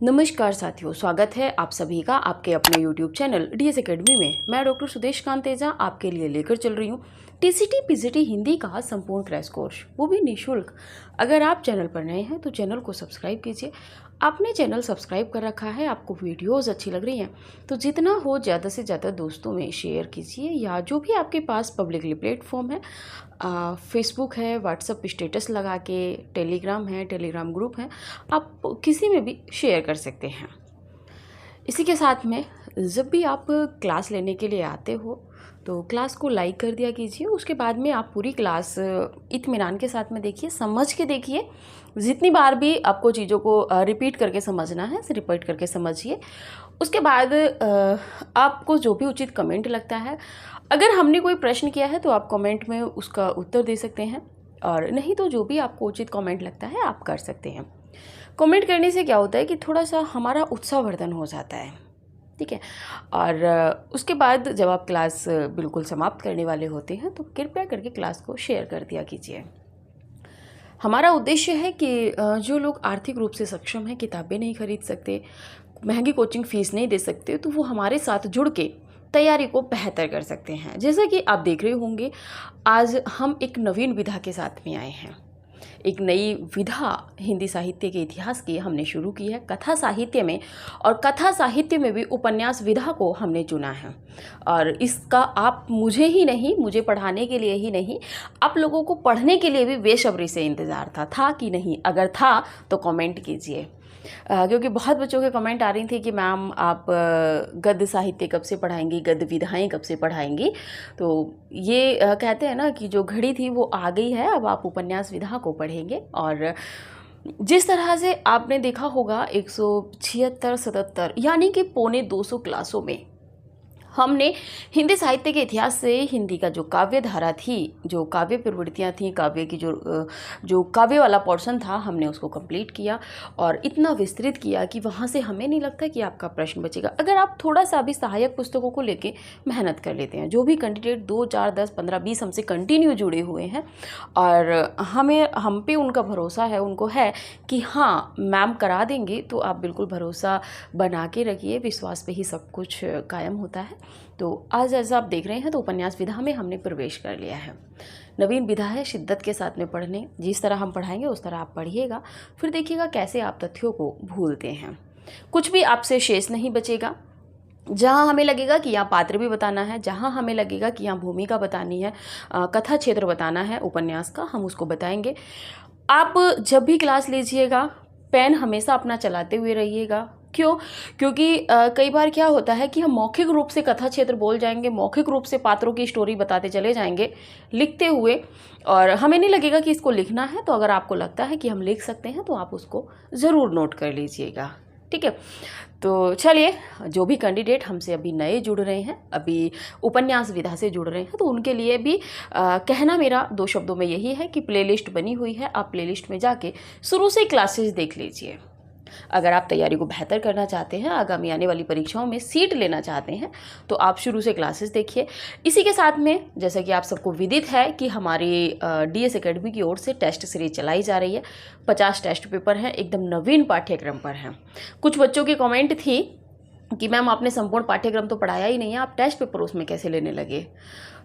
नमस्कार साथियों, स्वागत है आप सभी का आपके अपने YouTube चैनल डीएस एकेडमी में। मैं डॉक्टर सुदेश कांत तेजा आपके लिए लेकर चल रही हूँ टीसीटी पीजीटी हिंदी का संपूर्ण क्रैश कोर्स, वो भी निःशुल्क। अगर आप चैनल पर नए हैं तो चैनल को सब्सक्राइब कीजिए। आपने चैनल सब्सक्राइब कर रखा है, आपको वीडियोज़ अच्छी लग रही हैं तो जितना हो ज़्यादा से ज़्यादा दोस्तों में शेयर कीजिए, या जो भी आपके पास पब्लिकली प्लेटफॉर्म है, फेसबुक है, व्हाट्सअप स्टेटस लगा के, टेलीग्राम है, टेलीग्राम ग्रुप है, आप किसी में भी शेयर कर सकते हैं। इसी के साथ में जब भी आप क्लास लेने के लिए आते हो तो क्लास को लाइक कर दिया कीजिए। उसके बाद में आप पूरी क्लास इत्मीनान के साथ में देखिए, समझ के देखिए। जितनी बार भी आपको चीज़ों को रिपीट करके समझना है, रिपीट करके समझिए। उसके बाद आपको जो भी उचित कमेंट लगता है, अगर हमने कोई प्रश्न किया है तो आप कमेंट में उसका उत्तर दे सकते हैं, और नहीं तो जो भी आपको उचित कमेंट लगता है आप कर सकते हैं। कमेंट करने से क्या होता है कि थोड़ा सा हमारा उत्साहवर्धन हो जाता है, ठीक है। और उसके बाद जब आप क्लास बिल्कुल समाप्त करने वाले होते हैं तो कृपया करके क्लास को शेयर कर दिया कीजिए। हमारा उद्देश्य है कि जो लोग आर्थिक रूप से सक्षम हैं, किताबें नहीं खरीद सकते, महंगी कोचिंग फ़ीस नहीं दे सकते, तो वो हमारे साथ जुड़ के तैयारी को बेहतर कर सकते हैं। जैसा कि आप देख रहे होंगे, आज हम एक नवीन विधा के साथ में आए हैं। एक नई विधा हिंदी साहित्य के इतिहास की हमने शुरू की है, कथा साहित्य में। और कथा साहित्य में भी उपन्यास विधा को हमने चुना है। और इसका आप मुझे ही नहीं, मुझे पढ़ाने के लिए ही नहीं, आप लोगों को पढ़ने के लिए भी बेसब्री से इंतज़ार था कि नहीं? अगर था तो कमेंट कीजिए, क्योंकि बहुत बच्चों के कमेंट आ रही थी कि मैम आप गद्य साहित्य कब से पढ़ाएंगी, गद्य विधाएं कब से पढ़ाएंगी। तो ये कहते हैं ना कि जो घड़ी थी वो आ गई है, अब आप उपन्यास विधा को पढ़ेंगे। और जिस तरह से आपने देखा होगा 176-77 यानी कि 250 क्लासों में हमने हिंदी साहित्य के इतिहास से हिंदी का जो काव्य धारा थी, जो काव्य प्रवृत्तियाँ थी, काव्य की जो काव्य वाला पोर्शन था, हमने उसको कंप्लीट किया और इतना विस्तृत किया कि वहाँ से हमें नहीं लगता कि आपका प्रश्न बचेगा। अगर आप थोड़ा सा भी सहायक पुस्तकों को लेके मेहनत कर लेते हैं, जो भी कैंडिडेट 2, 4, 10, 15, 20 हमसे कंटिन्यू जुड़े हुए हैं, और हम पे उनका भरोसा है, उनको है कि हाँ मैम करा देंगे, तो आप बिल्कुल भरोसा बना के रखिए। विश्वास पे ही सब कुछ कायम होता है। तो आज जैसा आप देख रहे हैं तो उपन्यास विधा में हमने प्रवेश कर लिया है। नवीन विधा है, शिद्दत के साथ में पढ़ने, जिस तरह हम पढ़ाएंगे उस तरह आप पढ़िएगा, फिर देखिएगा कैसे आप तथ्यों को भूलते हैं। कुछ भी आपसे शेष नहीं बचेगा। जहाँ हमें लगेगा कि यहाँ पात्र भी बताना है, जहाँ हमें लगेगा कि यहाँ भूमिका बतानी है, कथा क्षेत्र बताना है उपन्यास का, हम उसको बताएंगे। आप जब भी क्लास लीजिएगा पेन हमेशा अपना चलाते हुए रहिएगा। क्यों? क्योंकि कई बार क्या होता है कि हम मौखिक रूप से कथा क्षेत्र बोल जाएंगे, मौखिक रूप से पात्रों की स्टोरी बताते चले जाएंगे लिखते हुए, और हमें नहीं लगेगा कि इसको लिखना है। तो अगर आपको लगता है कि हम लिख सकते हैं तो आप उसको ज़रूर नोट कर लीजिएगा, ठीक है। तो चलिए, जो भी कैंडिडेट हमसे अभी नए जुड़ रहे हैं, अभी उपन्यास विधा से जुड़ रहे हैं, तो उनके लिए भी कहना मेरा 2 शब्दों में यही है कि प्लेलिस्ट बनी हुई है, आप प्लेलिस्ट में जाके शुरू से क्लासेस देख लीजिए। अगर आप तैयारी को बेहतर करना चाहते हैं, आगामी आने वाली परीक्षाओं में सीट लेना चाहते हैं, तो आप शुरू से क्लासेस देखिए। इसी के साथ में जैसा कि आप सबको विदित है कि हमारी डीएस एकेडमी की ओर से टेस्ट सीरीज चलाई जा रही है। 50 टेस्ट पेपर हैं, एकदम नवीन पाठ्यक्रम पर हैं। कुछ बच्चों की कमेंट थी कि मैम आपने संपूर्ण पाठ्यक्रम तो पढ़ाया ही नहीं है, आप टेस्ट पेपर उसमें कैसे लेने लगे?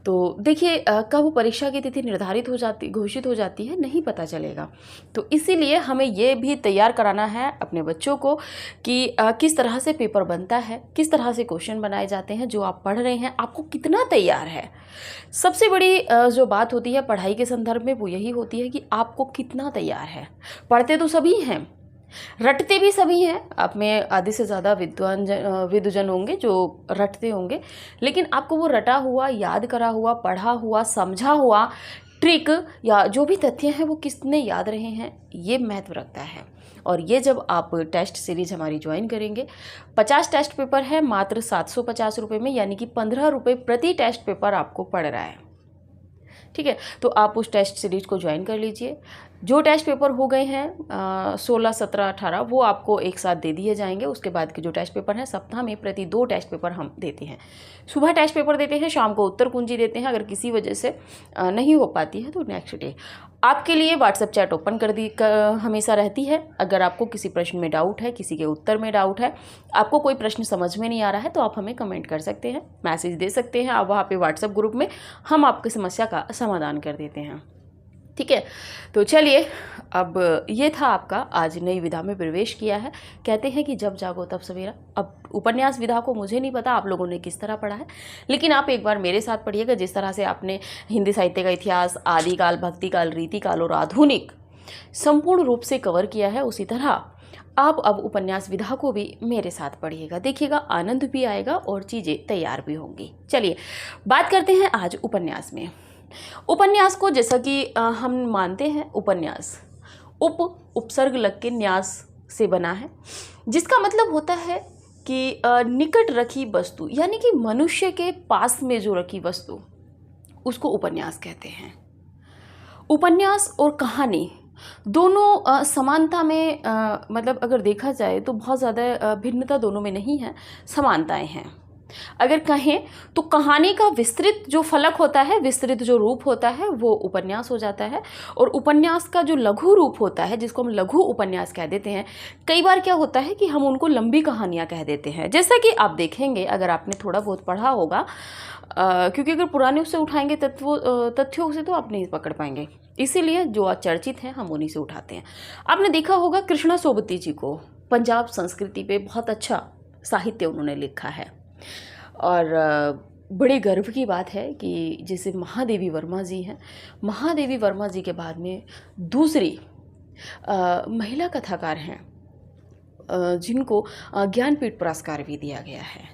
तो देखिए, कब परीक्षा की तिथि निर्धारित हो जाती, घोषित हो जाती है, नहीं पता चलेगा। तो इसीलिए हमें ये भी तैयार कराना है अपने बच्चों को कि किस तरह से पेपर बनता है, किस तरह से क्वेश्चन बनाए जाते हैं, जो आप पढ़ रहे हैं आपको कितना तैयार है। सबसे बड़ी जो बात होती है पढ़ाई के संदर्भ में वो यही होती है कि आपको कितना तैयार है। पढ़ते तो सभी हैं, रटते भी सभी हैं। आप में आधे से ज़्यादा विद्वजन होंगे जो रटते होंगे, लेकिन आपको वो रटा हुआ, याद करा हुआ, पढ़ा हुआ, समझा हुआ ट्रिक या जो भी तथ्य हैं वो किसने याद रहे हैं, ये महत्व रखता है। और ये जब आप टेस्ट सीरीज हमारी ज्वाइन करेंगे, 50 टेस्ट पेपर है मात्र 750 रुपये में, यानी कि 15 रुपये प्रति टेस्ट पेपर आपको पड़ रहा है, ठीक है। तो आप उस टेस्ट सीरीज को ज्वाइन कर लीजिए। जो टेस्ट पेपर हो गए हैं 16, 17, 18 वो आपको एक साथ दे दिए जाएंगे। उसके बाद के जो टेस्ट पेपर हैं सप्ताह में प्रति 2 टेस्ट पेपर हम देते हैं। सुबह टेस्ट पेपर देते हैं, शाम को उत्तर कुंजी देते हैं। अगर किसी वजह से नहीं हो पाती है तो नेक्स्ट डे आपके लिए व्हाट्सएप चैट ओपन हमेशा रहती है। अगर आपको किसी प्रश्न में डाउट है, किसी के उत्तर में डाउट है, आपको कोई प्रश्न समझ में नहीं आ रहा है तो आप हमें कमेंट कर सकते हैं, मैसेज दे सकते हैं। आप वहाँ पे व्हाट्सएप ग्रुप में हम आपकी समस्या का समाधान कर देते हैं। ठीक है, तो चलिए अब ये था आपका आज नई विधा में प्रवेश किया है। कहते हैं कि जब जागो तब सवेरा। अब उपन्यास विधा को मुझे नहीं पता आप लोगों ने किस तरह पढ़ा है, लेकिन आप एक बार मेरे साथ पढ़िएगा। जिस तरह से आपने हिंदी साहित्य का इतिहास, आदिकाल, भक्तिकाल, रीतिकाल और आधुनिक संपूर्ण रूप से कवर किया है, उसी तरह आप अब उपन्यास विधा को भी मेरे साथ पढ़िएगा। देखिएगा आनंद भी आएगा और चीज़ें तैयार भी होंगी। चलिए बात करते हैं आज उपन्यास में। उपन्यास को जैसा कि हम मानते हैं, उपन्यास उपसर्ग लग के न्यास से बना है, जिसका मतलब होता है कि निकट रखी वस्तु, यानी कि मनुष्य के पास में जो रखी वस्तु उसको उपन्यास कहते हैं। उपन्यास और कहानी दोनों समानता में मतलब अगर देखा जाए तो बहुत ज़्यादा भिन्नता दोनों में नहीं है, समानताएं हैं। अगर कहें तो कहानी का विस्तृत जो फलक होता है, विस्तृत जो रूप होता है वो उपन्यास हो जाता है, और उपन्यास का जो लघु रूप होता है जिसको हम लघु उपन्यास कह देते हैं, कई बार क्या होता है कि हम उनको लंबी कहानियां कह देते हैं। जैसा कि आप देखेंगे अगर आपने थोड़ा बहुत पढ़ा होगा, क्योंकि अगर पुराने उससे उठाएंगे तथ्यों से तो आप नहीं पकड़ पाएंगे, इसीलिए जो चर्चित हैं हम उन्हीं से उठाते हैं। आपने देखा होगा कृष्णा सोबती जी को, पंजाब संस्कृति पे बहुत अच्छा साहित्य उन्होंने लिखा है, और बड़े गर्व की बात है कि जैसे महादेवी वर्मा जी हैं, महादेवी वर्मा जी के बाद में दूसरी महिला कथाकार हैं जिनको ज्ञानपीठ पुरस्कार भी दिया गया है।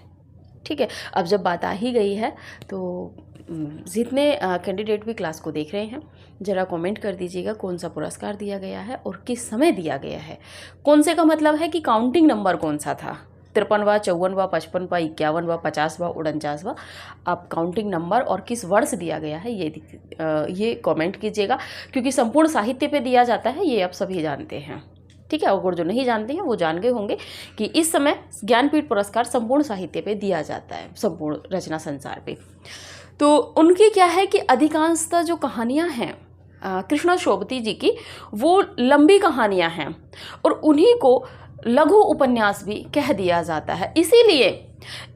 ठीक है, अब जब बात आ ही गई है तो जितने कैंडिडेट भी क्लास को देख रहे हैं ज़रा कमेंट कर दीजिएगा कौन सा पुरस्कार दिया गया है और किस समय दिया गया है। कौन से का मतलब है कि काउंटिंग नंबर कौन सा था, 53वां, 54वां, 55वां, 51वां, 50वां, 49वां। आप काउंटिंग नंबर और किस वर्ष दिया गया है ये कमेंट कीजिएगा, क्योंकि संपूर्ण साहित्य पे दिया जाता है, ये आप सभी जानते हैं। ठीक है, और जो नहीं जानते हैं वो जान गए होंगे कि इस समय ज्ञानपीठ पुरस्कार संपूर्ण साहित्य पे दिया जाता है, संपूर्ण रचना संसार पे। तो उनकी क्या है कि अधिकांशतः जो कहानियाँ हैं कृष्णा सोबती जी की, वो लंबी कहानियाँ हैं और उन्हीं को लघु उपन्यास भी कह दिया जाता है। इसीलिए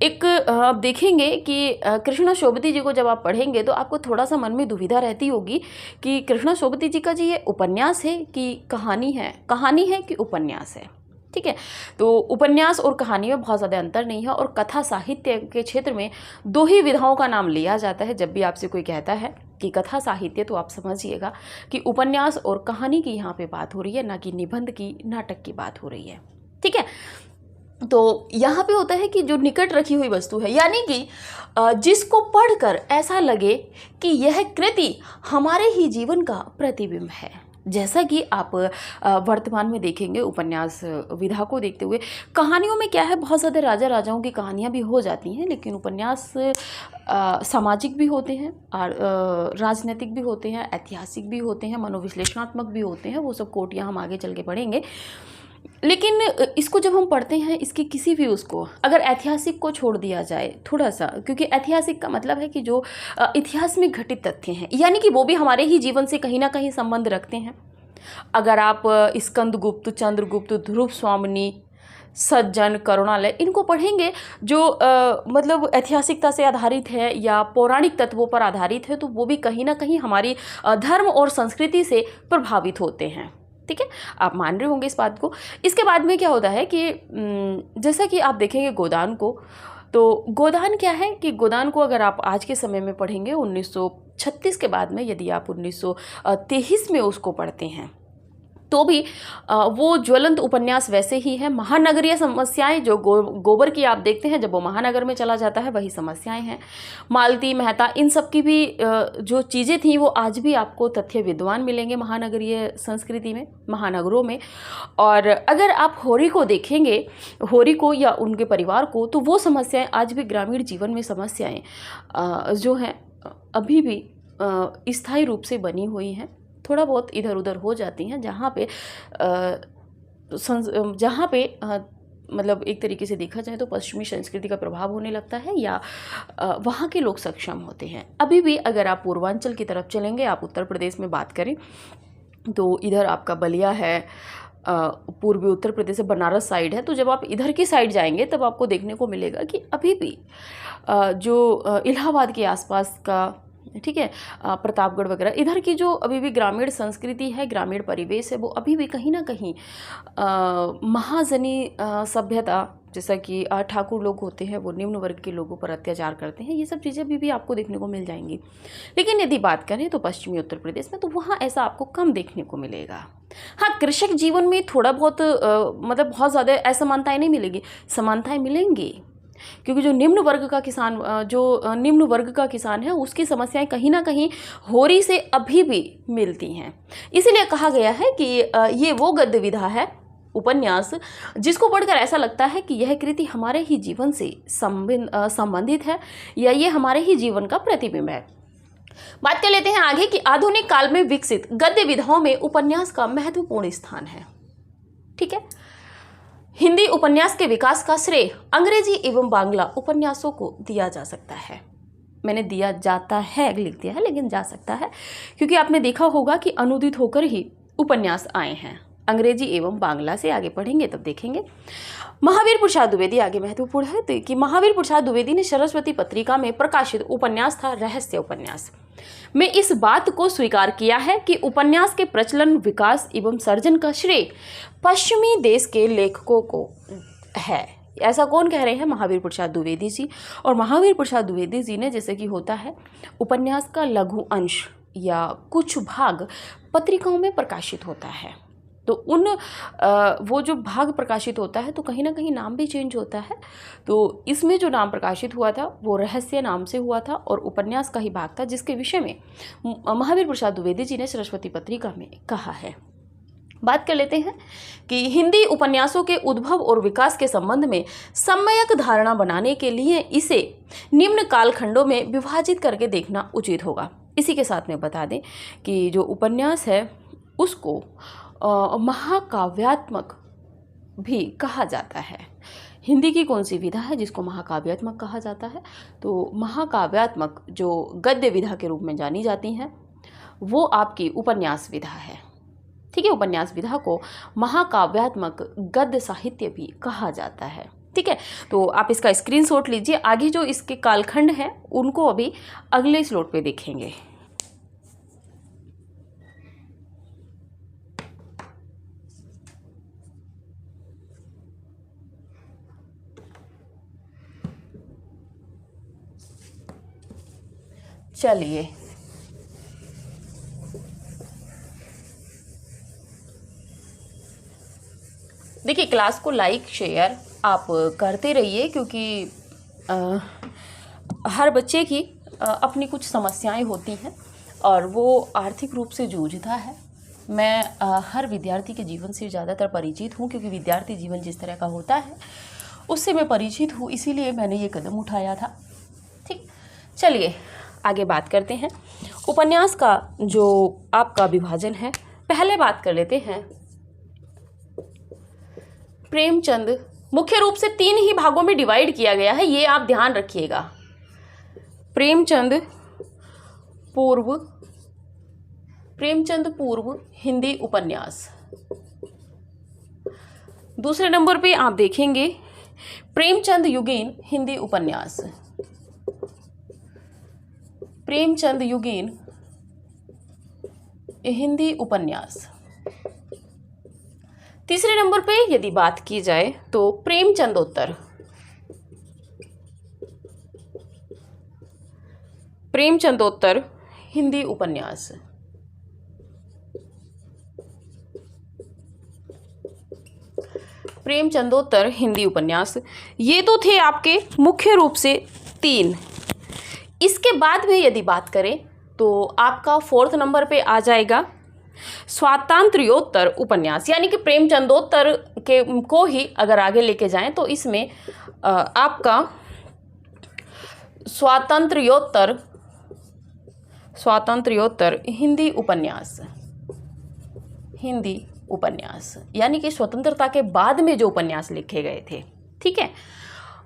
एक आप देखेंगे कि कृष्णा सोबती जी को जब आप पढ़ेंगे तो आपको थोड़ा सा मन में दुविधा रहती होगी कि कृष्णा सोबती जी का जी ये उपन्यास है कि कहानी है कि उपन्यास है। ठीक है, तो उपन्यास और कहानी में बहुत ज़्यादा अंतर नहीं है, और कथा साहित्य के क्षेत्र में दो ही विधाओं का नाम लिया जाता है। जब भी आपसे कोई कहता है कि कथा साहित्य तो आप समझिएगा कि उपन्यास और कहानी की यहाँ पे बात हो रही है, ना कि निबंध की, नाटक की बात हो रही है। ठीक है, तो यहाँ पे होता है कि जो निकट रखी हुई वस्तु है, यानी कि जिसको पढ़कर ऐसा लगे कि यह कृति हमारे ही जीवन का प्रतिबिंब है। जैसा कि आप वर्तमान में देखेंगे उपन्यास विधा को देखते हुए, कहानियों में क्या है, बहुत ज़्यादा राजा राजाओं की कहानियाँ भी हो जाती हैं, लेकिन उपन्यास सामाजिक भी होते हैं, राजनीतिक भी होते हैं, ऐतिहासिक भी होते हैं, मनोविश्लेषणात्मक भी होते हैं। वो सब कोटियाँ हम आगे चल के पढ़ेंगे। लेकिन इसको जब हम पढ़ते हैं, इसकी किसी भी उसको अगर ऐतिहासिक को छोड़ दिया जाए थोड़ा सा, क्योंकि ऐतिहासिक का मतलब है कि जो इतिहास में घटित तथ्य हैं, यानी कि वो भी हमारे ही जीवन से कहीं ना कहीं संबंध रखते हैं। अगर आप स्कंदगुप्त, चंद्रगुप्त, ध्रुव स्वामिनी, सज्जन, करुणालय, इनको पढ़ेंगे जो मतलब ऐतिहासिकता से आधारित है या पौराणिक तत्वों पर आधारित है, तो वो भी कहीं ना कहीं हमारी धर्म और संस्कृति से प्रभावित होते हैं। ठीक है, आप मान रहे होंगे इस बात को। इसके बाद में क्या होता है कि जैसा कि आप देखेंगे गोदान को, तो गोदान क्या है कि गोदान को अगर आप आज के समय में पढ़ेंगे 1936 के बाद में, यदि आप 1923 में उसको पढ़ते हैं तो भी वो ज्वलंत उपन्यास वैसे ही है। महानगरीय समस्याएं जो गोबर की आप देखते हैं, जब वो महानगर में चला जाता है वही समस्याएं हैं। मालती, मेहता, इन सब की भी जो चीज़ें थी वो आज भी आपको तथ्य विद्वान मिलेंगे महानगरीय संस्कृति में, महानगरों में। और अगर आप होरी को देखेंगे, होरी को या उनके परिवार को, तो वो समस्याएँ आज भी ग्रामीण जीवन में समस्याएँ जो हैं अभी भी स्थायी रूप से बनी हुई हैं। थोड़ा बहुत इधर उधर हो जाती हैं, जहाँ पे मतलब एक तरीके से देखा जाए तो पश्चिमी संस्कृति का प्रभाव होने लगता है या वहाँ के लोग सक्षम होते हैं। अभी भी अगर आप पूर्वांचल की तरफ चलेंगे, आप उत्तर प्रदेश में बात करें तो इधर आपका बलिया है, पूर्वी उत्तर प्रदेश से बनारस साइड है। तो जब आप इधर की साइड जाएंगे तब आपको देखने को मिलेगा कि अभी भी जो इलाहाबाद के आसपास का, ठीक है, प्रतापगढ़ वगैरह, इधर की जो अभी भी ग्रामीण संस्कृति है, ग्रामीण परिवेश है, वो अभी भी कहीं ना कहीं महाजनी सभ्यता, जैसा कि ठाकुर लोग होते हैं वो निम्न वर्ग के लोगों पर अत्याचार करते हैं, ये सब चीज़ें अभी भी आपको देखने को मिल जाएंगी। लेकिन यदि बात करें तो पश्चिमी उत्तर प्रदेश में, तो वहाँ ऐसा आपको कम देखने को मिलेगा। हाँ, कृषक जीवन में थोड़ा बहुत मतलब बहुत ज़्यादा असमानताएं नहीं मिलेगी, समानताएं मिलेंगी, क्योंकि जो निम्न वर्ग का किसान है उसकी समस्याएं कहीं ना कहीं होरी से अभी भी मिलती हैं। इसीलिए कहा गया है कि ये वो गद्य विधा है, उपन्यास, जिसको पढ़कर ऐसा लगता है कि यह कृति हमारे ही जीवन से संबंधित है या ये हमारे ही जीवन का प्रतिबिंब है। बात कर लेते हैं आगे कि आधुनिक काल में विकसित गद्य विधाओं में उपन्यास का महत्वपूर्ण स्थान है। ठीक है, हिंदी उपन्यास के विकास का श्रेय अंग्रेजी एवं बांग्ला उपन्यासों को दिया जा सकता है। मैंने दिया जाता है लिख दिया है, लेकिन जा सकता है, क्योंकि आपने देखा होगा कि अनुदित होकर ही उपन्यास आए हैं। अंग्रेजी एवं बांग्ला से आगे पढ़ेंगे तब देखेंगे। महावीर प्रसाद द्विवेदी आगे महत्वपूर्ण है तो कि महावीर प्रसाद द्विवेदी ने सरस्वती पत्रिका में प्रकाशित उपन्यास था रहस्य उपन्यास में इस बात को स्वीकार किया है कि उपन्यास के प्रचलन, विकास एवं सर्जन का श्रेय पश्चिमी देश के लेखकों को है। ऐसा कौन कह रहे हैं? महावीर प्रसाद द्विवेदी जी। और महावीर प्रसाद द्विवेदी जी ने, जैसे कि होता है, उपन्यास का लघु अंश या कुछ भाग पत्रिकाओं में प्रकाशित होता है, तो वो जो भाग प्रकाशित होता है तो कहीं ना कहीं नाम भी चेंज होता है। तो इसमें जो नाम प्रकाशित हुआ था वो रहस्य नाम से हुआ था और उपन्यास का ही भाग था, जिसके विषय में महावीर प्रसाद द्विवेदी जी ने सरस्वती पत्रिका में कहा है। बात कर लेते हैं कि हिंदी उपन्यासों के उद्भव और विकास के संबंध में सम्यक धारणा बनाने के लिए इसे निम्न कालखंडों में विभाजित करके देखना उचित होगा। इसी के साथ में बता दें कि जो उपन्यास है उसको महाकाव्यात्मक भी कहा जाता है। हिंदी की कौन सी विधा है जिसको महाकाव्यात्मक कहा जाता है? तो महाकाव्यात्मक जो गद्य विधा के रूप में जानी जाती हैं वो आपकी उपन्यास विधा है। ठीक है, उपन्यास विधा को महाकाव्यात्मक गद्य साहित्य भी कहा जाता है। ठीक है, तो आप इसका स्क्रीनशॉट लीजिए। आगे जो इसके कालखंड हैं उनको अभी अगले स्लॉट पे देखेंगे। चलिए, देखिए, क्लास को लाइक शेयर आप करते रहिए, क्योंकि हर बच्चे की अपनी कुछ समस्याएं होती हैं और वो आर्थिक रूप से जूझता है। मैं हर विद्यार्थी के जीवन से ज़्यादातर परिचित हूँ, क्योंकि विद्यार्थी जीवन जिस तरह का होता है उससे मैं परिचित हूँ, इसीलिए मैंने ये कदम उठाया था। ठीक, चलिए आगे बात करते हैं। उपन्यास का जो आपका विभाजन है, पहले बात कर लेते हैं प्रेमचंद। मुख्य रूप से 3 ही भागों में डिवाइड किया गया है, ये आप ध्यान रखिएगा। प्रेमचंद पूर्व हिंदी उपन्यास। दूसरे नंबर पे आप देखेंगे प्रेमचंद युगीन हिंदी उपन्यास। प्रेमचंद युगीन हिंदी उपन्यास। तीसरे नंबर पे यदि बात की जाए तो प्रेमचंदोत्तर हिंदी उपन्यास। प्रेमचंदोत्तर हिंदी उपन्यास, ये तो थे आपके मुख्य रूप से 3। इसके बाद में यदि बात करें तो आपका 4th नंबर पे आ जाएगा स्वातंत्र्योत्तर उपन्यास, यानी कि प्रेमचंदोत्तर के को ही अगर आगे लेके जाएं तो इसमें आपका स्वातंत्र्योत्तर हिंदी उपन्यास। हिंदी उपन्यास, यानी कि स्वतंत्रता के बाद में जो उपन्यास लिखे गए थे। ठीक है,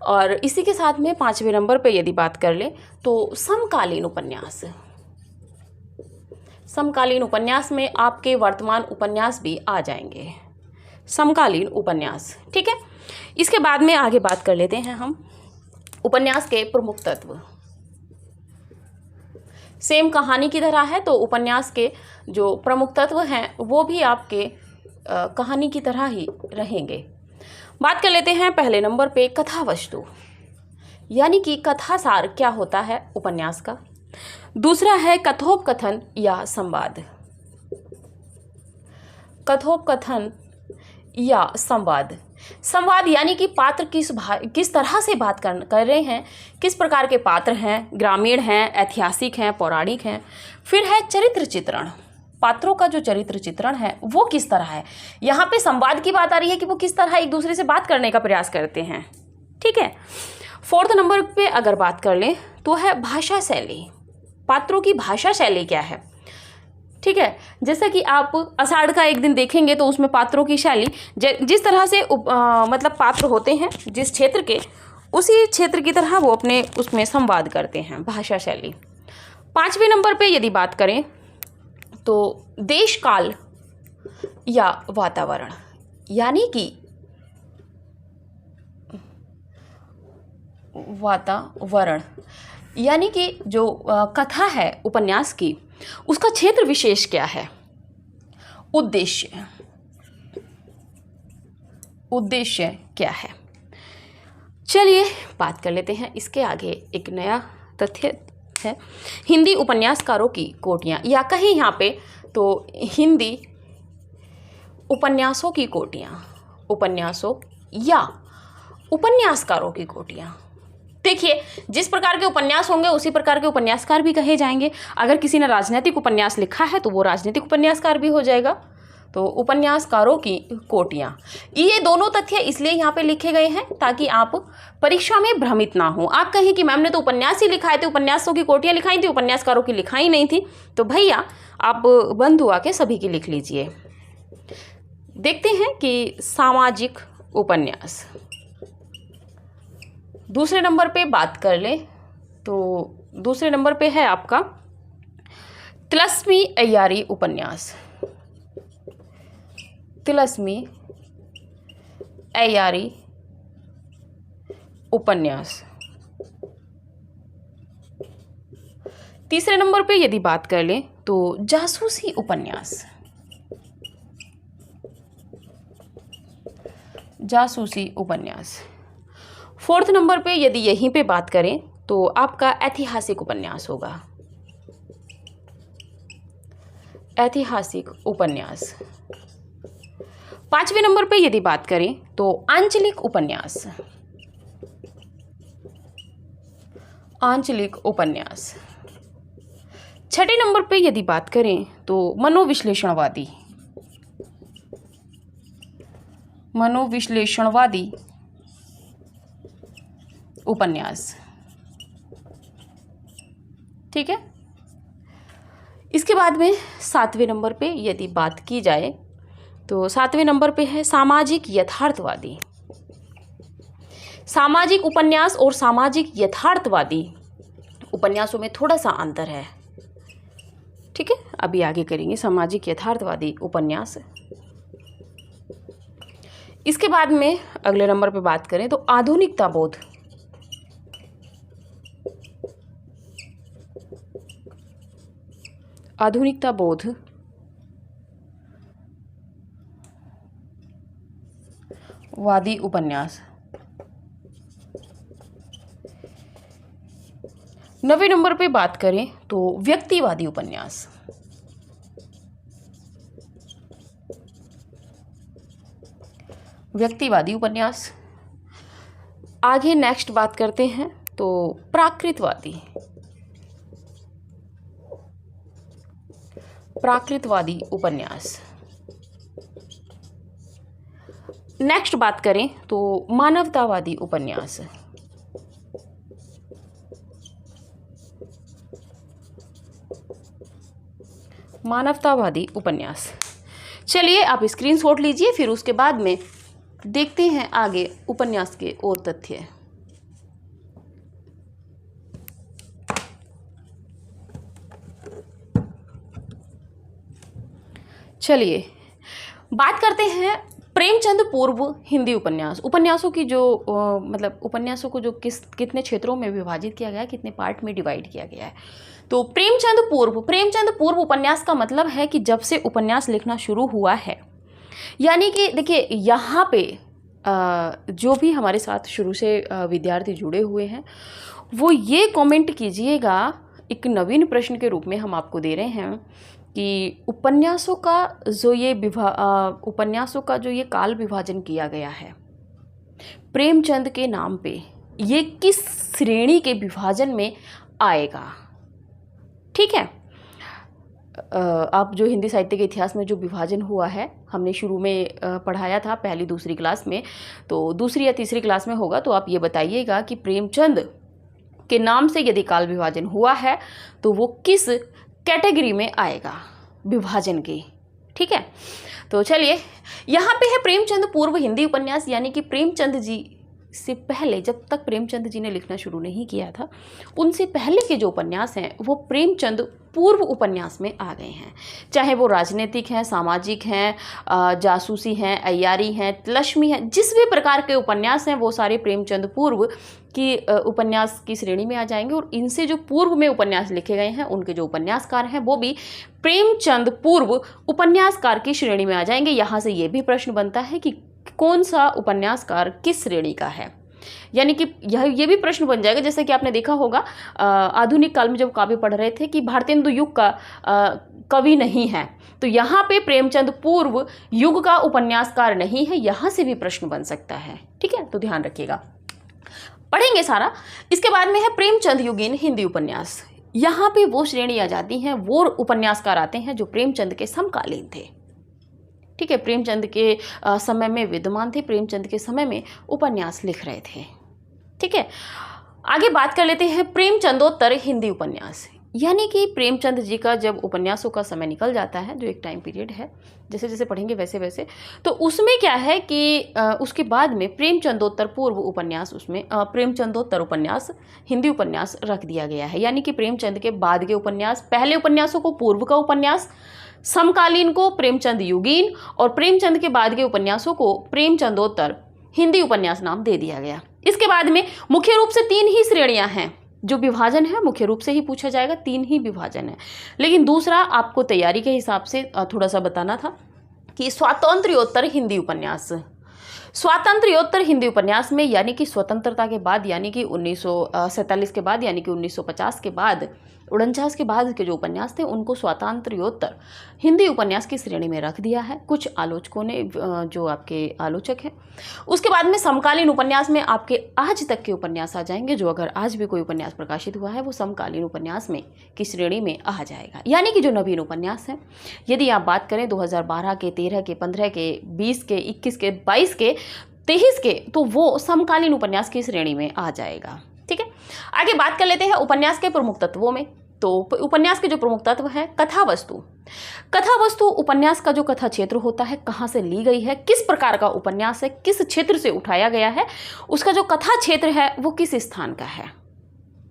और इसी के साथ में 5वें नंबर पे यदि बात कर ले तो समकालीन उपन्यास। समकालीन उपन्यास में आपके वर्तमान उपन्यास भी आ जाएंगे, समकालीन उपन्यास। ठीक है, इसके बाद में आगे बात कर लेते हैं हम उपन्यास के प्रमुख तत्व। सेम कहानी की तरह है तो उपन्यास के जो प्रमुख तत्व हैं वो भी आपके कहानी की तरह ही रहेंगे। बात कर लेते हैं पहले नंबर पे कथा वस्तु, यानी कि कथा सार क्या होता है उपन्यास का। दूसरा है कथोपकथन या संवाद। कथोपकथन या संवाद, संवाद यानी कि पात्र किस तरह से बात कर रहे हैं, किस प्रकार के पात्र हैं, ग्रामीण हैं, ऐतिहासिक हैं, पौराणिक हैं। फिर है चरित्र चित्रण, पात्रों का जो चरित्र चित्रण है वो किस तरह है। यहाँ पे संवाद की बात आ रही है कि वो किस तरह एक दूसरे से बात करने का प्रयास करते हैं। ठीक है, 4th नंबर पे अगर बात कर लें तो है भाषा शैली, पात्रों की भाषा शैली क्या है। ठीक है, जैसा कि आप आषाढ़ का एक दिन देखेंगे तो उसमें पात्रों की शैली जिस तरह से मतलब पात्र होते हैं जिस क्षेत्र के, उसी क्षेत्र की तरह वो अपने उसमें संवाद करते हैं, भाषा शैली। 5वें नंबर पे यदि बात करें तो देश काल या वातावरण, यानी कि वातावरण, यानी कि जो कथा है उपन्यास की उसका क्षेत्र विशेष क्या है। उद्देश्य, उद्देश्य क्या है। चलिए बात कर लेते हैं इसके आगे। एक नया तथ्य है हिंदी उपन्यासकारों की कोटियाँ, या कहीं यहाँ पे तो हिंदी उपन्यासों की कोटियाँ, उपन्यासों या उपन्यासकारों की कोटियाँ। देखिए, जिस प्रकार के उपन्यास होंगे उसी प्रकार के उपन्यासकार भी कहे जाएंगे। अगर किसी ने राजनीतिक उपन्यास लिखा है तो वो राजनीतिक उपन्यासकार भी हो जाएगा। तो उपन्यासकारों की कोटियाँ, ये दोनों तथ्य इसलिए यहाँ पे लिखे गए हैं ताकि आप परीक्षा में भ्रमित ना हो। आप कहें कि मैम ने तो उपन्यास ही लिखाए थे, उपन्यासों की कोटियाँ लिखाई थी, उपन्यासकारों की लिखाई नहीं थी, तो भैया आप बंद हुआ के सभी की लिख लीजिए। देखते हैं कि सामाजिक उपन्यास। दूसरे नंबर पे बात कर ले तो दूसरे नंबर पे है आपका तिलस्मी अय्यारी उपन्यास। तिलस्मी अय्यारी उपन्यास। तीसरे नंबर पे यदि बात कर ले तो जासूसी उपन्यास। जासूसी उपन्यास। 4th नंबर पे यदि यहीं पे बात करें तो आपका ऐतिहासिक उपन्यास होगा, ऐतिहासिक उपन्यास। 5वें नंबर पे यदि बात करें तो आंचलिक उपन्यास, आंचलिक उपन्यास। 6ठे नंबर पे यदि बात करें तो मनोविश्लेषणवादी, मनोविश्लेषणवादी उपन्यास। ठीक है, इसके बाद में 7वें नंबर पे यदि बात की जाए तो 7वें नंबर पे है सामाजिक यथार्थवादी। सामाजिक उपन्यास और सामाजिक यथार्थवादी उपन्यासों में थोड़ा सा अंतर है। ठीक है, अभी आगे करेंगे सामाजिक यथार्थवादी उपन्यास। इसके बाद में अगले नंबर पे बात करें तो आधुनिकता बोध। आधुनिकता बोध वादी उपन्यास। 9वें नंबर पे बात करें तो व्यक्तिवादी उपन्यास। व्यक्तिवादी उपन्यास। आगे नेक्स्ट बात करते हैं तो प्राकृतवादी, प्राकृतवादी उपन्यास। नेक्स्ट बात करें तो मानवतावादी उपन्यास। मानवतावादी उपन्यास। चलिए आप स्क्रीनशॉट लीजिए, फिर उसके बाद में देखते हैं आगे उपन्यास के और तथ्य। चलिए बात करते हैं प्रेमचंद पूर्व हिंदी उपन्यास। उपन्यासों की जो मतलब उपन्यासों को जो कितने क्षेत्रों में विभाजित किया गया है, कितने पार्ट में डिवाइड किया गया है। तो प्रेमचंद पूर्व उपन्यास का मतलब है कि जब से उपन्यास लिखना शुरू हुआ है, यानी कि देखिए यहाँ पे जो भी हमारे साथ शुरू से विद्यार्थी जुड़े हुए हैं वो ये कमेंट कीजिएगा, एक नवीन प्रश्न के रूप में हम आपको दे रहे हैं कि उपन्यासों का जो ये काल विभाजन किया गया है प्रेमचंद के नाम पे, ये किस श्रेणी के विभाजन में आएगा। ठीक है, आप जो हिंदी साहित्य के इतिहास में जो विभाजन हुआ है हमने शुरू में पढ़ाया था पहली दूसरी क्लास में, तो दूसरी या तीसरी क्लास में होगा, तो आप ये बताइएगा कि प्रेमचंद के नाम से यदि काल विभाजन हुआ है तो वो किस कैटेगरी में आएगा विभाजन की। ठीक है, तो चलिए यहाँ पे है प्रेमचंद पूर्व हिंदी उपन्यास, यानी कि प्रेमचंद जी से पहले, जब तक प्रेमचंद जी ने लिखना शुरू नहीं किया था उनसे पहले के जो उपन्यास हैं वो प्रेमचंद पूर्व उपन्यास में आ गए हैं। चाहे वो राजनीतिक हैं, सामाजिक हैं, जासूसी हैं, अय्यारी हैं, तिलस्मी हैं, जिस भी प्रकार के उपन्यास हैं वो सारे प्रेमचंद पूर्व की उपन्यास की श्रेणी में आ जाएंगे। और इनसे जो पूर्व में उपन्यास लिखे गए हैं उनके जो उपन्यासकार हैं वो भी प्रेमचंद पूर्व उपन्यासकार की श्रेणी में आ जाएंगे। यहाँ से ये भी प्रश्न बनता है कि कौन सा उपन्यासकार किस श्रेणी का है, यानी कि ये भी प्रश्न बन जाएगा। जैसे कि आपने देखा होगा आधुनिक काल में जब काव्य पढ़ रहे थे कि भारतेंदु युग का कवि नहीं है, तो यहाँ पे प्रेमचंद पूर्व युग का उपन्यासकार नहीं है, यहाँ से भी प्रश्न बन सकता है। ठीक है, तो ध्यान रखिएगा, पढ़ेंगे सारा। इसके बाद में है प्रेमचंद युगीन हिंदी उपन्यास। यहाँ पे वो श्रेणी आ जाती हैं, वो उपन्यासकार आते हैं जो प्रेमचंद के समकालीन थे। ठीक है, प्रेमचंद के समय में विद्यमान थे, प्रेमचंद के समय में उपन्यास लिख रहे थे। ठीक है, आगे बात कर लेते हैं प्रेमचंदोत्तर हिंदी उपन्यास, यानी कि प्रेमचंद जी का जब उपन्यासों का समय निकल जाता है, जो एक टाइम पीरियड है, जैसे जैसे पढ़ेंगे वैसे वैसे, तो उसमें क्या है कि उसके बाद में प्रेमचंदोत्तर पूर्व उपन्यास, उसमें प्रेमचंदोत्तर उपन्यास हिंदी उपन्यास रख दिया गया है। यानी कि प्रेमचंद के बाद के उपन्यास, पहले उपन्यासों को पूर्व का उपन्यास, समकालीन को प्रेमचंद युगीन, और प्रेमचंद के बाद के उपन्यासों को प्रेमचंदोत्तर हिंदी उपन्यास नाम दे दिया गया। इसके बाद में मुख्य रूप से 3 ही श्रेणियां हैं, जो विभाजन है मुख्य रूप से ही पूछा जाएगा, 3 ही विभाजन है। लेकिन दूसरा आपको तैयारी के हिसाब से थोड़ा सा बताना था कि स्वातंत्र्योत्तर हिंदी उपन्यास। स्वातंत्र्योत्तर हिंदी उपन्यास में, यानी कि स्वतंत्रता के बाद, यानी कि 1947 के बाद, यानी कि 1950 के बाद, 49 के बाद के जो उपन्यास थे उनको स्वातंत्र्योत्तर हिंदी उपन्यास की श्रेणी में रख दिया है कुछ आलोचकों ने, जो आपके आलोचक हैं। उसके बाद में समकालीन उपन्यास में आपके आज तक के उपन्यास आ जाएंगे, जो अगर आज भी कोई उपन्यास प्रकाशित हुआ है वो समकालीन उपन्यास में की श्रेणी में आ जाएगा। यानी कि जो नवीन उपन्यास हैं, यदि आप बात करें 2012 के, 13 के, 15 के, 20 के, 21 के, 22 के, 23 के, तो वो समकालीन उपन्यास की श्रेणी में आ जाएगा। ठीक है, आगे बात कर लेते हैं उपन्यास के प्रमुख तत्वों में। तो उपन्यास के जो प्रमुख तत्व है, कथा वस्तु। कथा वस्तु उपन्यास का जो कथा क्षेत्र होता है, कहाँ से ली गई है, किस प्रकार का उपन्यास है, किस क्षेत्र से उठाया गया है, उसका जो कथा क्षेत्र है वो किस स्थान का है।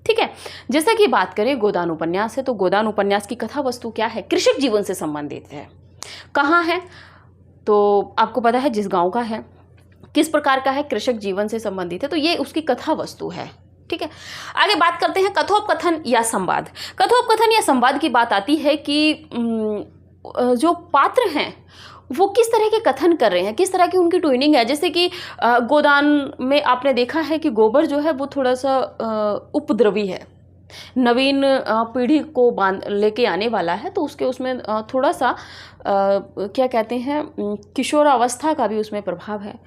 ठीक है, जैसा कि बात करें गोदान उपन्यास है, तो गोदान उपन्यास की कथा वस्तु क्या है, कृषक जीवन से संबंधित है। कहाँ है, तो आपको पता है जिस गाँव का है, किस प्रकार का है, कृषक जीवन से संबंधित है, तो ये उसकी कथा वस्तु है। ठीक है, आगे बात करते हैं कथोपकथन या संवाद। कथोपकथन या संवाद की बात आती है कि जो पात्र हैं वो किस तरह के कथन कर रहे हैं, किस तरह की उनकी ट्यूनिंग है। जैसे कि गोदान में आपने देखा है कि गोबर जो है वो थोड़ा सा उपद्रवी है, नवीन पीढ़ी को लेके आने वाला है, तो उसमें थोड़ा सा क्या कहते हैं, किशोरावस्था का भी उसमें प्रभाव है।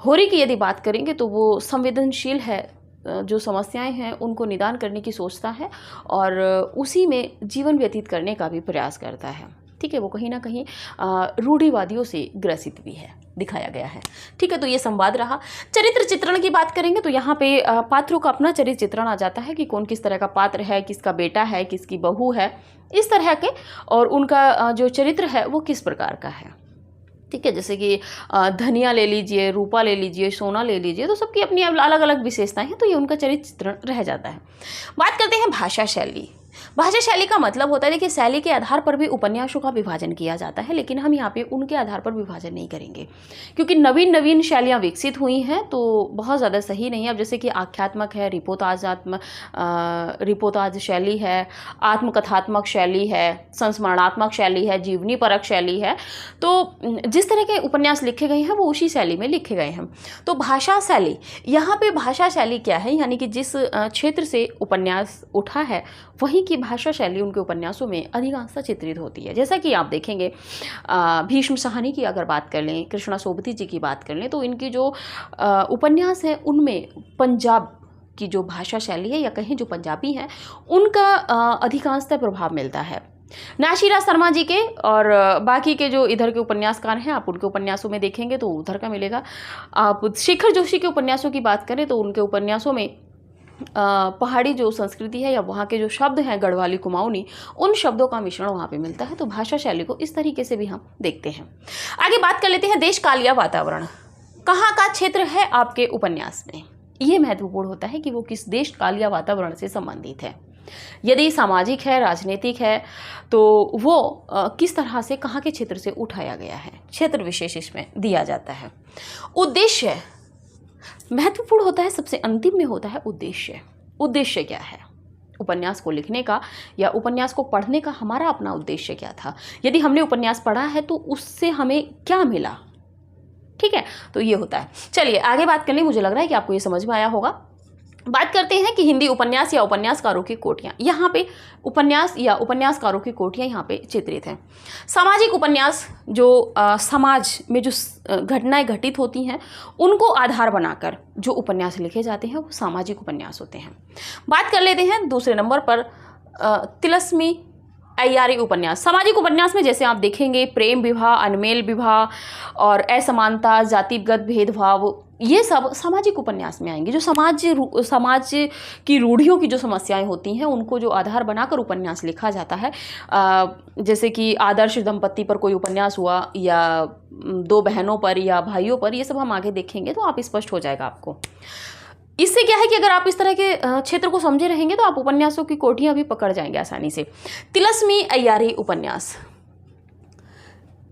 होरी की यदि बात करेंगे तो वो संवेदनशील है, जो समस्याएं हैं उनको निदान करने की सोचता है और उसी में जीवन व्यतीत करने का भी प्रयास करता है। ठीक है, वो कहीं ना कहीं रूढ़िवादियों से ग्रसित भी है, दिखाया गया है। ठीक है, तो ये संवाद रहा। चरित्र चित्रण की बात करेंगे तो यहाँ पे पात्रों का अपना चरित्र चित्रण आ जाता है कि कौन किस तरह का पात्र है, किसका बेटा है, किसकी बहू है, इस तरह के, और उनका जो चरित्र है वो किस प्रकार का है। ठीक है, जैसे कि धनिया ले लीजिए, रूपा ले लीजिए, सोना ले लीजिए, तो सबकी अपनी अलग अलग विशेषताएं हैं, तो ये उनका चरित्र चित्रण रह जाता है। बात करते हैं भाषा शैली। भाषा शैली का मतलब होता है, देखिए शैली के आधार पर भी उपन्यासों का विभाजन किया जाता है, लेकिन हम यहाँ पे उनके आधार पर विभाजन नहीं करेंगे क्योंकि नवीन नवीन शैलियाँ विकसित हुई हैं, तो बहुत ज़्यादा सही नहीं है। अब जैसे कि आख्यात्मक है, रिपोताज शैली है, आत्मकथात्मक शैली है, संस्मरणात्मक शैली है, जीवनी परक शैली है, तो जिस तरह के उपन्यास लिखे गए हैं वो उसी शैली में लिखे गए हैं। तो भाषा शैली, यहाँ पे भाषा शैली क्या है, यानी कि जिस क्षेत्र से उपन्यास उठा है वहीं की भाषा शैली उनके उपन्यासों में अधिकांशतः चित्रित होती है। जैसा कि आप देखेंगे भीष्म साहनी की अगर बात कर लें, कृष्णा सोबती जी की बात कर लें, तो इनकी जो उपन्यास है उनमें पंजाब की जो भाषा शैली है या कहें जो पंजाबी है उनका अधिकांशतः प्रभाव मिलता है। नाशीराज शर्मा जी के और बाकी के जो इधर के उपन्यासकार हैं आप उनके उपन्यासों में देखेंगे तो उधर का मिलेगा। आप शेखर जोशी के उपन्यासों की बात करें तो उनके उपन्यासों में पहाड़ी जो संस्कृति है या वहाँ के जो शब्द हैं गढ़वाली कुमाऊनी, उन शब्दों का मिश्रण वहाँ पे मिलता है। तो भाषा शैली को इस तरीके से भी हम देखते हैं। आगे बात कर लेते हैं देश काल या वातावरण। कहाँ का क्षेत्र है आपके उपन्यास में, ये महत्वपूर्ण होता है कि वो किस देश काल या वातावरण से संबंधित है। यदि सामाजिक है, राजनीतिक है, तो वो किस तरह से कहाँ के क्षेत्र से उठाया गया है, क्षेत्र विशेष इसमें दिया जाता है। उद्देश्य महत्वपूर्ण होता है, सबसे अंतिम में होता है उद्देश्य। उद्देश्य क्या है उपन्यास को लिखने का या उपन्यास को पढ़ने का, हमारा अपना उद्देश्य क्या था, यदि हमने उपन्यास पढ़ा है तो उससे हमें क्या मिला। ठीक है, तो ये होता है। चलिए आगे बात कर लें, मुझे लग रहा है कि आपको ये समझ में आया होगा। बात करते हैं कि हिंदी उपन्यास या उपन्यासकारों की कोटियाँ। यहाँ पे उपन्यास या उपन्यासकारों की कोटियाँ यहाँ पे चित्रित हैं। सामाजिक उपन्यास, जो समाज में जो घटनाएं घटित होती हैं उनको आधार बनाकर जो उपन्यास लिखे जाते हैं वो सामाजिक उपन्यास होते हैं। बात कर लेते हैं दूसरे नंबर पर तिलस्मी अय्यारी उपन्यास। सामाजिक उपन्यास में जैसे आप देखेंगे प्रेम विवाह, अनमेल विवाह और असमानता, जातिगत भेदभाव, ये सब सामाजिक उपन्यास में आएंगे। जो समाज की रूढ़ियों की जो समस्याएं होती हैं उनको जो आधार बनाकर उपन्यास लिखा जाता है, जैसे कि आदर्श दंपति पर कोई उपन्यास हुआ या दो बहनों पर या भाइयों पर, ये सब हम आगे देखेंगे तो आप स्पष्ट हो जाएगा आपको। इससे क्या है कि अगर आप इस तरह के क्षेत्र को समझे रहेंगे तो आप उपन्यासों की कोटियाँ भी पकड़ जाएंगे आसानी से। तिलस्मी अय्यारी उपन्यास।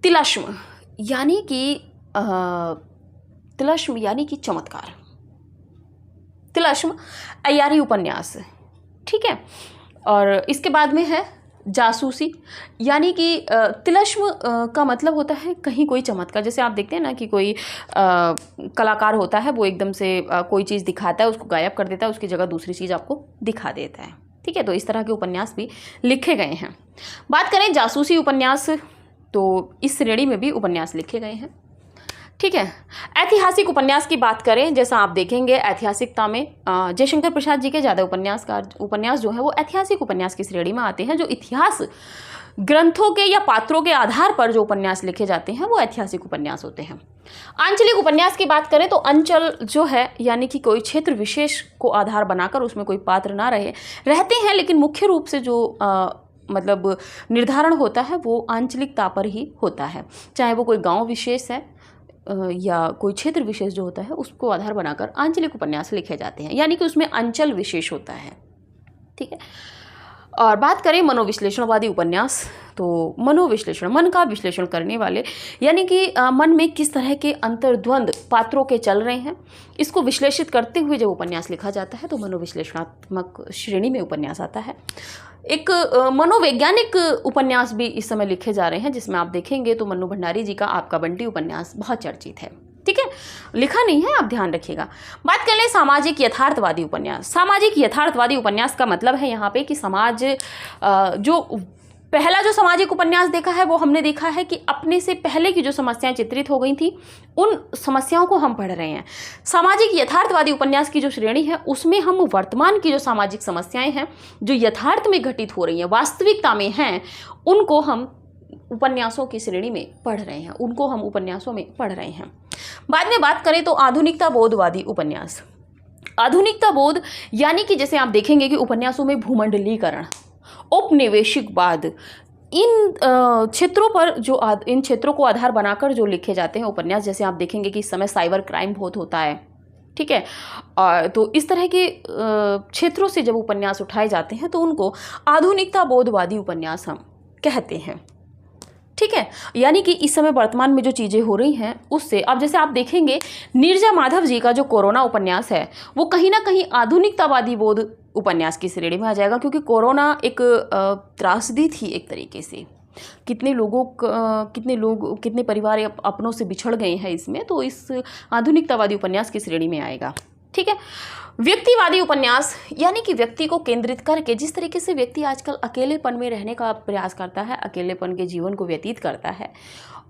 तिलस्म यानी कि चमत्कार। तिलस्म अय्यारी उपन्यास, ठीक है। और इसके बाद में है जासूसी, यानी कि तिलस्म का मतलब होता है कहीं कोई चमत्कार। जैसे आप देखते हैं ना कि कोई कलाकार होता है, वो एकदम से कोई चीज़ दिखाता है, उसको गायब कर देता है, उसकी जगह दूसरी चीज़ आपको दिखा देता है। ठीक है, तो इस तरह के उपन्यास भी लिखे गए हैं। बात करें जासूसी उपन्यास, तो इस श्रेणी में भी उपन्यास लिखे गए हैं। ठीक है, ऐतिहासिक उपन्यास की बात करें, जैसा आप देखेंगे ऐतिहासिकता में जयशंकर प्रसाद जी के ज़्यादा उपन्यास जो है वो ऐतिहासिक उपन्यास की श्रेणी में आते हैं। जो इतिहास ग्रंथों के या पात्रों के आधार पर जो उपन्यास लिखे जाते हैं वो ऐतिहासिक उपन्यास होते हैं। आंचलिक उपन्यास की बात करें तो अंचल जो है यानी कि कोई क्षेत्र विशेष को आधार बनाकर उसमें कोई पात्र ना रहते हैं, लेकिन मुख्य रूप से जो मतलब निर्धारण होता है वो आंचलिकता पर ही होता है। चाहे वो कोई गाँव विशेष है या कोई क्षेत्र विशेष जो होता है उसको आधार बनाकर आंचलिक उपन्यास लिखे जाते हैं, यानी कि उसमें अंचल विशेष होता है। ठीक है, और बात करें मनोविश्लेषणवादी उपन्यास, तो मनोविश्लेषण, मन का विश्लेषण करने वाले, यानी कि मन में किस तरह के अंतर्द्वंद पात्रों के चल रहे हैं, इसको विश्लेषित करते हुए जब उपन्यास लिखा जाता है तो मनोविश्लेषणात्मक श्रेणी में उपन्यास आता है। एक मनोवैज्ञानिक उपन्यास भी इस समय लिखे जा रहे हैं, जिसमें आप देखेंगे तो मन्नू भंडारी जी का आपका बंटी उपन्यास बहुत चर्चित है। ठीक है, लिखा नहीं है, आप ध्यान रखिएगा। बात कर लें सामाजिक यथार्थवादी उपन्यास। सामाजिक यथार्थवादी उपन्यास का मतलब है यहाँ पे कि समाज जो पहला जो सामाजिक उपन्यास देखा है वो हमने देखा है कि अपने से पहले की जो समस्याएं चित्रित हो गई थी उन समस्याओं को हम पढ़ रहे हैं। सामाजिक यथार्थवादी उपन्यास की जो श्रेणी है उसमें हम वर्तमान की जो सामाजिक समस्याएं हैं जो यथार्थ में घटित हो रही हैं, वास्तविकता में हैं, उनको हम उपन्यासों की श्रेणी में पढ़ रहे हैं, उनको हम उपन्यासों में पढ़ रहे हैं। बाद में बात करें तो आधुनिकता बोधवादी उपन्यास। आधुनिकता बोध यानी कि जैसे आप देखेंगे कि उपन्यासों में भूमंडलीकरण, औपनिवेशिकवाद, इन क्षेत्रों पर जो इन क्षेत्रों को आधार बनाकर जो लिखे जाते हैं उपन्यास, जैसे आप देखेंगे कि इस समय साइबर क्राइम बहुत होता है, ठीक है, और तो इस तरह के क्षेत्रों से जब उपन्यास उठाए जाते हैं तो उनको आधुनिकता बोधवादी उपन्यास हम कहते हैं, ठीक है। यानी कि इस समय वर्तमान में जो चीज़ें हो रही हैं उससे, अब जैसे आप देखेंगे नीरजा माधव जी का जो कोरोना उपन्यास है वो कहीं ना कहीं आधुनिकतावादी बोध उपन्यास की श्रेणी में आ जाएगा, क्योंकि कोरोना एक त्रासदी थी एक तरीके से। कितने लोग कितने परिवार अपनों से बिछड़ गए हैं इसमें, तो इस आधुनिकतावादी उपन्यास की श्रेणी में आएगा, ठीक है। व्यक्तिवादी उपन्यास, यानी कि व्यक्ति को केंद्रित करके, जिस तरीके से व्यक्ति आजकल अकेलेपन में रहने का प्रयास करता है, अकेलेपन के जीवन को व्यतीत करता है,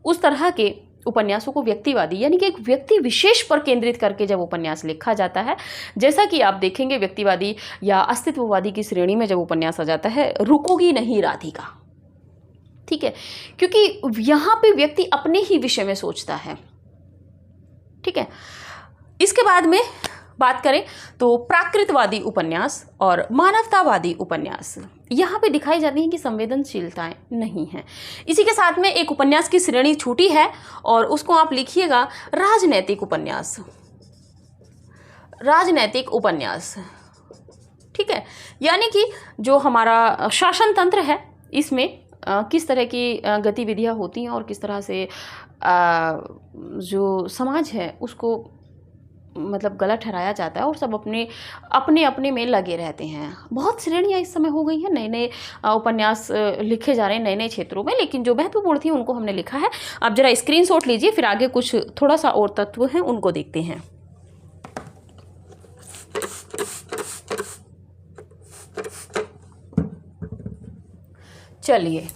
उस तरह के उपन्यासों को व्यक्तिवादी, यानी कि एक व्यक्ति विशेष पर केंद्रित करके जब उपन्यास लिखा जाता है, जैसा कि आप देखेंगे व्यक्तिवादी या अस्तित्ववादी की श्रेणी में जब उपन्यास आ जाता है रुकोगी नहीं राधिका, ठीक है, क्योंकि यहाँ पे व्यक्ति अपने ही विषय में सोचता है, ठीक है। इसके बाद में बात करें तो प्राकृतवादी उपन्यास और मानवतावादी उपन्यास, यहाँ पे दिखाई जाती है कि संवेदनशीलताएं नहीं हैं। इसी के साथ में एक उपन्यास की श्रेणी छूटी है और उसको आप लिखिएगा राजनैतिक उपन्यास, राजनैतिक उपन्यास, ठीक है। यानी कि जो हमारा शासन तंत्र है इसमें किस तरह की गतिविधियां होती हैं और किस तरह से जो समाज है उसको मतलब गलत ठहराया जाता है और सब अपने में लगे रहते हैं। बहुत श्रेणियाँ इस समय हो गई हैं, नए नए उपन्यास लिखे जा रहे हैं नए नए क्षेत्रों में, लेकिन जो महत्वपूर्ण थी उनको हमने लिखा है। आप जरा स्क्रीनशॉट लीजिए, फिर आगे कुछ थोड़ा सा और तत्व हैं उनको देखते हैं। चलिए,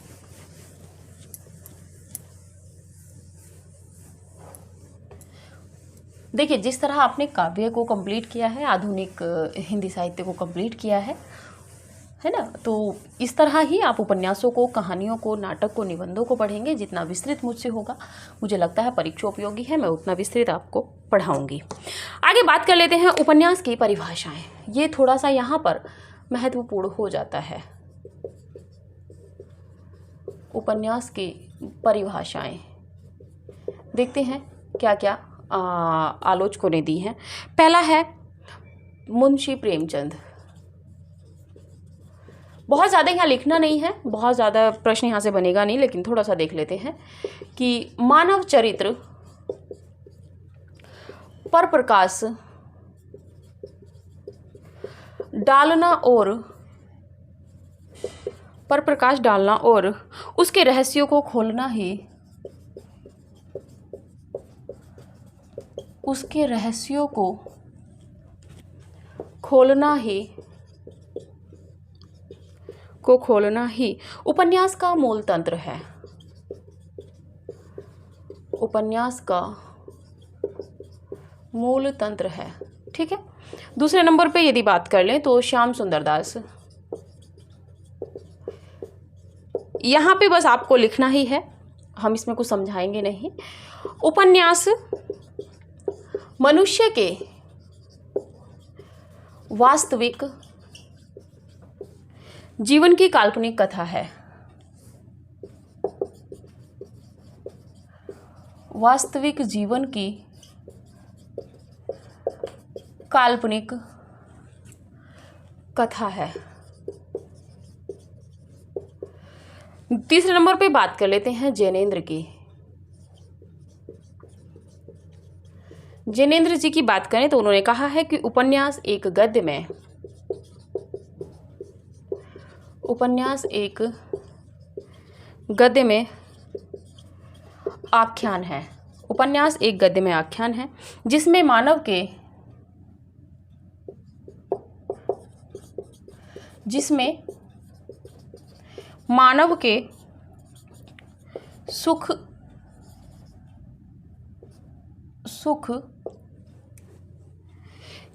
देखिए, जिस तरह आपने काव्य को कंप्लीट किया है, आधुनिक हिंदी साहित्य को कंप्लीट किया है ना, तो इस तरह ही आप उपन्यासों को, कहानियों को, नाटक को, निबंधों को पढ़ेंगे। जितना विस्तृत मुझसे होगा, मुझे लगता है परीक्षा उपयोगी है, मैं उतना विस्तृत आपको पढ़ाऊंगी। आगे बात कर लेते हैं उपन्यास की परिभाषाएं। ये थोड़ा सा यहाँ पर महत्वपूर्ण हो जाता है। उपन्यास की परिभाषाएं देखते हैं क्या क्या आलोचकों ने दी हैं। पहला है मुंशी प्रेमचंद। बहुत ज़्यादा यहाँ लिखना नहीं है, बहुत ज़्यादा प्रश्न यहाँ से बनेगा नहीं, लेकिन थोड़ा सा देख लेते हैं कि मानव चरित्र पर प्रकाश डालना और उसके रहस्यों को खोलना ही खोलना ही उपन्यास का मूल तंत्र है। उपन्यास का मूल तंत्र है, ठीक है। दूसरे नंबर पे यदि बात कर लें तो श्याम सुंदर दास। यहाँ पे बस आपको लिखना ही है, हम इसमें कुछ समझाएंगे नहीं। उपन्यास मनुष्य के वास्तविक जीवन की काल्पनिक कथा है। वास्तविक जीवन की काल्पनिक कथा है। तीसरे नंबर पे बात कर लेते हैं जैनेन्द्र की। जैनेन्द्र जी की बात करें तो उन्होंने कहा है कि उपन्यास एक गद्य में आख्यान है। उपन्यास एक गद्य में आख्यान है जिसमें मानव के सुख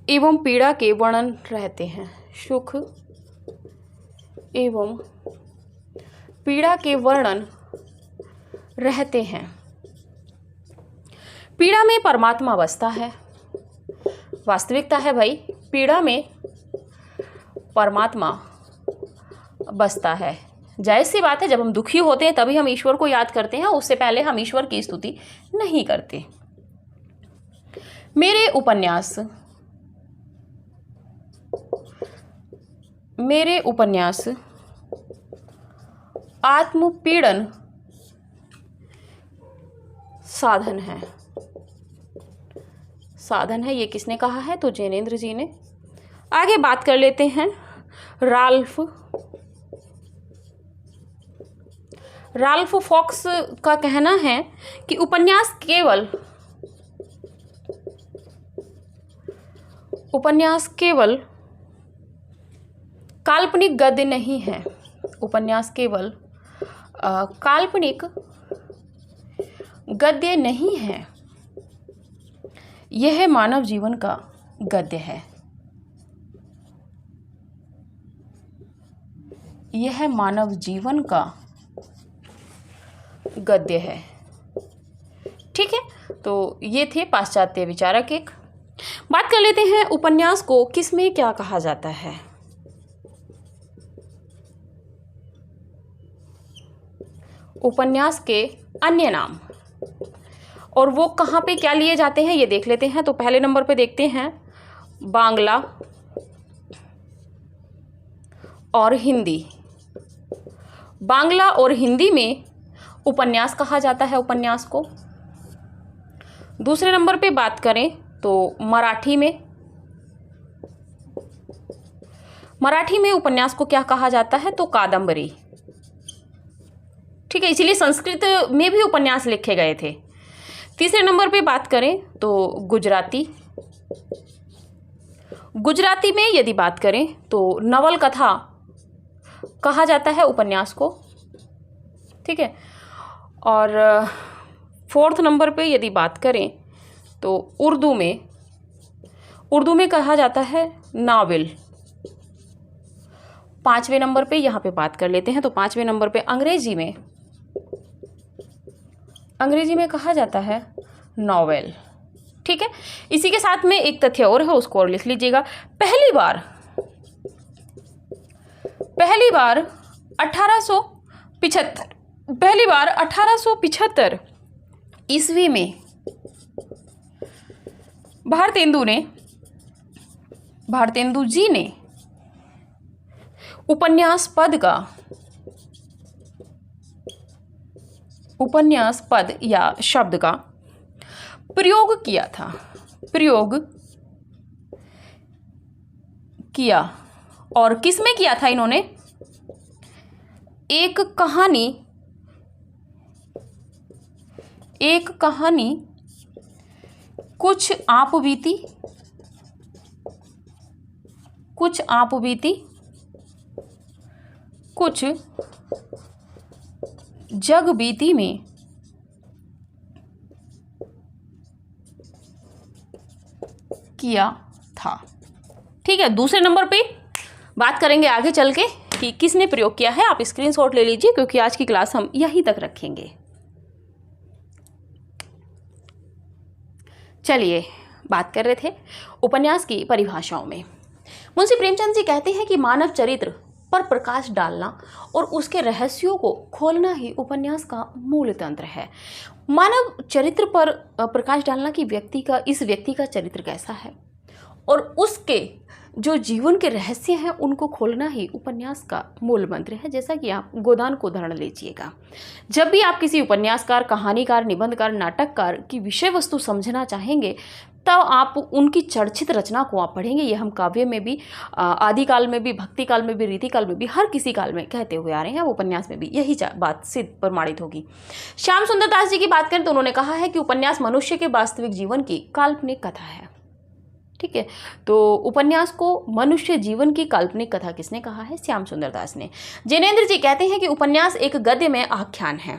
एवं पीड़ा के वर्णन रहते हैं। सुख एवं पीड़ा के वर्णन रहते हैं। पीड़ा में परमात्मा बसता है। वास्तविकता है भाई, पीड़ा में परमात्मा बसता है। जायज़ सी बात है, जब हम दुखी होते हैं तभी हम ईश्वर को याद करते हैं, उससे पहले हम ईश्वर की स्तुति नहीं करते। मेरे उपन्यास आत्मपीड़न साधन है। ये किसने कहा है? तो जैनेंद्र जी ने। आगे बात कर लेते हैं राल्फ फॉक्स का कहना है कि उपन्यास केवल काल्पनिक गद्य नहीं है। उपन्यास केवल काल्पनिक गद्य नहीं है, यह मानव जीवन का गद्य है। यह मानव जीवन का गद्य है। ठीक है, तो ये थे पाश्चात्य विचारक। एक बात कर लेते हैं, उपन्यास को किसमें क्या कहा जाता है? उपन्यास के अन्य नाम, और वो कहाँ पे क्या लिए जाते हैं ये देख लेते हैं। तो पहले नंबर पे देखते हैं बांग्ला और हिंदी। बांग्ला और हिंदी में उपन्यास कहा जाता है उपन्यास को। दूसरे नंबर पे बात करें तो मराठी में उपन्यास को क्या कहा जाता है? तो कादंबरी। ठीक है, इसीलिए संस्कृत में भी उपन्यास लिखे गए थे। तीसरे नंबर पे बात करें तो गुजराती में यदि बात करें तो नवल कथा कहा जाता है उपन्यास को। ठीक है, और फोर्थ नंबर पे यदि बात करें तो उर्दू में कहा जाता है नावल। पांचवें नंबर पे यहाँ पे बात कर लेते हैं, तो पांचवें नंबर पे अंग्रेजी में कहा जाता है नॉवेल। ठीक है, इसी के साथ में एक तथ्य और है, उसको और लिख लीजिएगा। पहली बार 1875 ईस्वी में भारतेंदु जी ने उपन्यास पद या शब्द का प्रयोग किया। और किसमें किया था इन्होंने? एक कहानी कुछ आपबीती कुछ जगबीती में किया था। ठीक है, दूसरे नंबर पे बात करेंगे आगे चल के कि किसने प्रयोग किया है। आप स्क्रीनशॉट ले लीजिए, क्योंकि आज की क्लास हम यहीं तक रखेंगे। चलिए, बात कर रहे थे उपन्यास की परिभाषाओं में। मुंशी प्रेमचंद जी कहते हैं कि मानव चरित्र पर प्रकाश डालना और उसके रहस्यों को खोलना ही उपन्यास का मूल तंत्र है। मानव चरित्र पर प्रकाश डालना कि इस व्यक्ति का चरित्र कैसा है और उसके जो जीवन के रहस्य हैं उनको खोलना ही उपन्यास का मूल मंत्र है। जैसा कि आप गोदान को उदाहरण लीजिएगा, जब भी आप किसी उपन्यासकार, कहानीकार, निबंधकार, नाटककार की विषय वस्तु समझना चाहेंगे तब आप उनकी चर्चित रचना को आप पढ़ेंगे। ये हम काव्य में भी, आदिकाल में भी, भक्ति काल में भी, रीतिकाल में भी, हर किसी काल में कहते हुए आ रहे हैं। अब उपन्यास में भी यही बात सिद्ध प्रमाणित होगी। श्याम सुंदर दास जी की बात करें तो उन्होंने कहा है कि उपन्यास मनुष्य के वास्तविक जीवन की काल्पनिक कथा है। ठीक है, तो उपन्यास को मनुष्य जीवन की काल्पनिक कथा किसने कहा है? श्याम सुंदर दास ने। जैनेंद्र जी कहते हैं कि उपन्यास एक गद्यमय आख्यान है।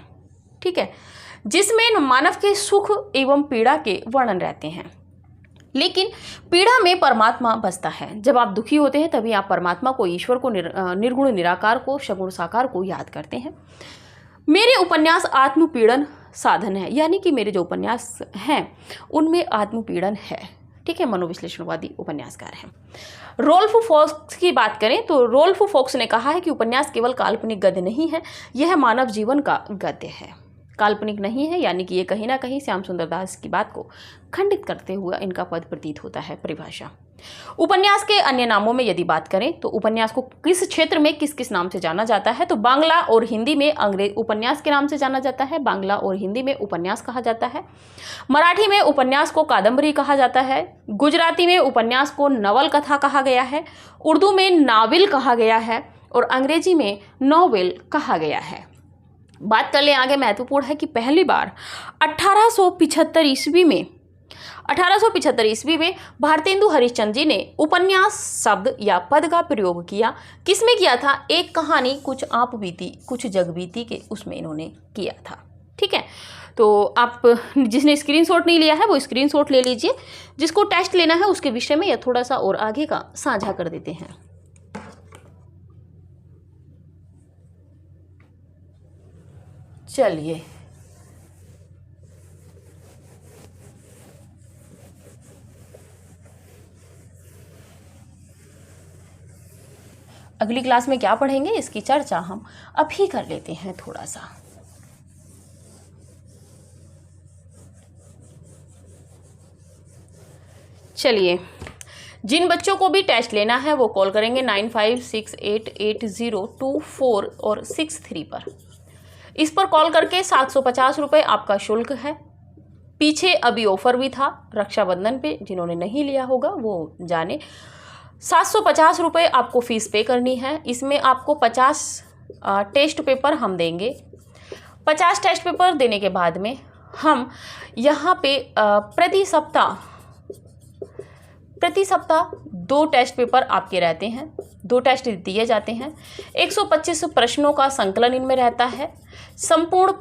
ठीक है, जिसमें मानव के सुख एवं पीड़ा के वर्णन रहते हैं, लेकिन पीड़ा में परमात्मा बसता है। जब आप दुखी होते हैं तभी आप परमात्मा को, ईश्वर को, निर्गुण निराकार को, सगुण साकार को याद करते हैं। मेरे उपन्यास आत्मपीड़न साधन है, यानी कि मेरे जो उपन्यास हैं उनमें आत्मपीड़न है। ठीक है, मनोविश्लेषणवादी उपन्यासकार हैं। रोल्फ फॉक्स की बात करें तो रोल्फ फॉक्स ने कहा है कि उपन्यास केवल काल्पनिक गद्य नहीं है, यह मानव जीवन का गद्य है। काल्पनिक नहीं है, यानी कि ये कहीं ना कहीं श्याम सुंदर दास की बात को खंडित करते हुए इनका पद प्रतीत होता है परिभाषा। उपन्यास के अन्य नामों में यदि बात करें तो उपन्यास को किस क्षेत्र में किस किस नाम से जाना जाता है, तो बांग्ला और हिंदी में अंग्रेज उपन्यास के नाम से जाना जाता है। बांग्ला और हिंदी में उपन्यास कहा जाता है। मराठी में उपन्यास को कादम्बरी कहा जाता है। गुजराती में उपन्यास को नवल कथा कहा गया है। उर्दू में नाविल कहा गया है और अंग्रेजी में नॉवेल कहा गया है। बात कर ले आगे, महत्वपूर्ण है कि पहली बार 1875 ईस्वी में भारतेंदु हरिश्चंद्र जी ने उपन्यास शब्द या पद का प्रयोग किया। किसमें किया था? एक कहानी कुछ आप बीती कुछ जग बीती के उसमें इन्होंने किया था। ठीक है, तो आप जिसने स्क्रीनशॉट नहीं लिया है वो स्क्रीनशॉट ले लीजिए। जिसको टेस्ट लेना है उसके विषय में या थोड़ा सा और आगे का साझा कर देते हैं। चलिए, अगली क्लास में क्या पढ़ेंगे इसकी चर्चा हम अभी कर लेते हैं थोड़ा सा। चलिए, जिन बच्चों को भी टेस्ट लेना है वो कॉल करेंगे 95688024 और 63 पर। इस पर कॉल करके 750 रुपये आपका शुल्क है। पीछे अभी ऑफर भी था रक्षाबंधन पे, जिन्होंने नहीं लिया होगा वो जाने। 750 रुपये आपको फ़ीस पे करनी है। इसमें आपको 50 टेस्ट पेपर हम देंगे। 50 टेस्ट पेपर देने के बाद में हम यहाँ पे प्रति सप्ताह 2 टेस्ट पेपर आपके रहते हैं। 2 टेस्ट दिए जाते हैं। 125 प्रश्नों का संकलन इनमें रहता है। संपूर्ण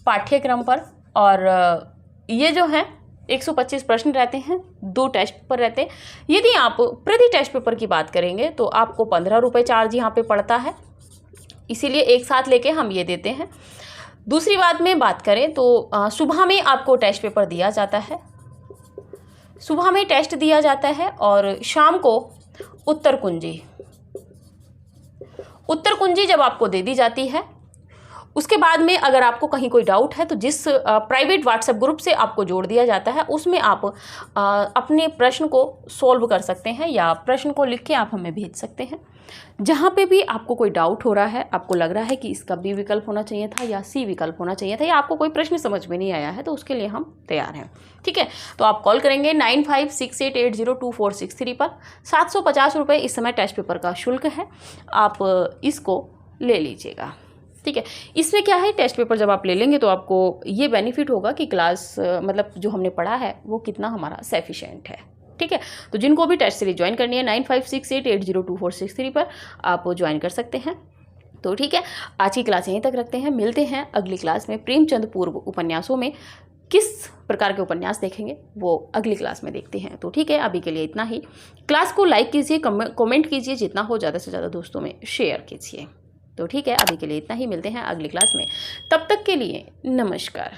पाठ्यक्रम पर और ये जो है 125 प्रश्न रहते हैं, 2 टेस्ट पेपर रहते हैं। यदि आप प्रति टेस्ट पेपर की बात करेंगे तो आपको 15 रुपये चार्ज यहाँ पे पड़ता है, इसीलिए एक साथ लेके हम ये देते हैं। दूसरी बात में बात करें तो सुबह में आपको टेस्ट पेपर दिया जाता है। सुबह में टेस्ट दिया जाता है और शाम को उत्तर कुंजी जब आपको दे दी जाती है, उसके बाद में अगर आपको कहीं कोई डाउट है तो जिस प्राइवेट व्हाट्सएप ग्रुप से आपको जोड़ दिया जाता है उसमें आप अपने प्रश्न को सॉल्व कर सकते हैं या प्रश्न को लिख के आप हमें भेज सकते हैं। जहाँ पे भी आपको कोई डाउट हो रहा है, आपको लग रहा है कि इसका बी विकल्प होना चाहिए था या सी विकल्प होना चाहिए था, या आपको कोई प्रश्न समझ में नहीं आया है, तो उसके लिए हम तैयार हैं। ठीक है, तो आप कॉल करेंगे 9568802463 पर। 750 रुपये इस समय टेस्ट पेपर का शुल्क है, आप इसको ले लीजिएगा। ठीक है, इसमें क्या है, टेस्ट पेपर जब आप ले लेंगे तो आपको ये बेनिफिट होगा कि क्लास मतलब जो हमने पढ़ा है वो कितना हमारा सफिशिएंट है। ठीक है, तो जिनको भी टेस्ट सीरीज ज्वाइन करनी है 9568802463 पर आप ज्वाइन कर सकते हैं। तो ठीक है, आज की क्लास यहीं तक रखते हैं। मिलते हैं अगली क्लास में। प्रेमचंद पूर्व उपन्यासों में किस प्रकार के उपन्यास देखेंगे वो अगली क्लास में देखते हैं। तो ठीक है, अभी के लिए इतना ही। क्लास को लाइक कीजिए, कमेंट कीजिए, जितना हो ज़्यादा से ज़्यादा दोस्तों में शेयर कीजिए। तो ठीक है, अभी के लिए इतना ही। मिलते हैं अगली क्लास में, तब तक के लिए नमस्कार।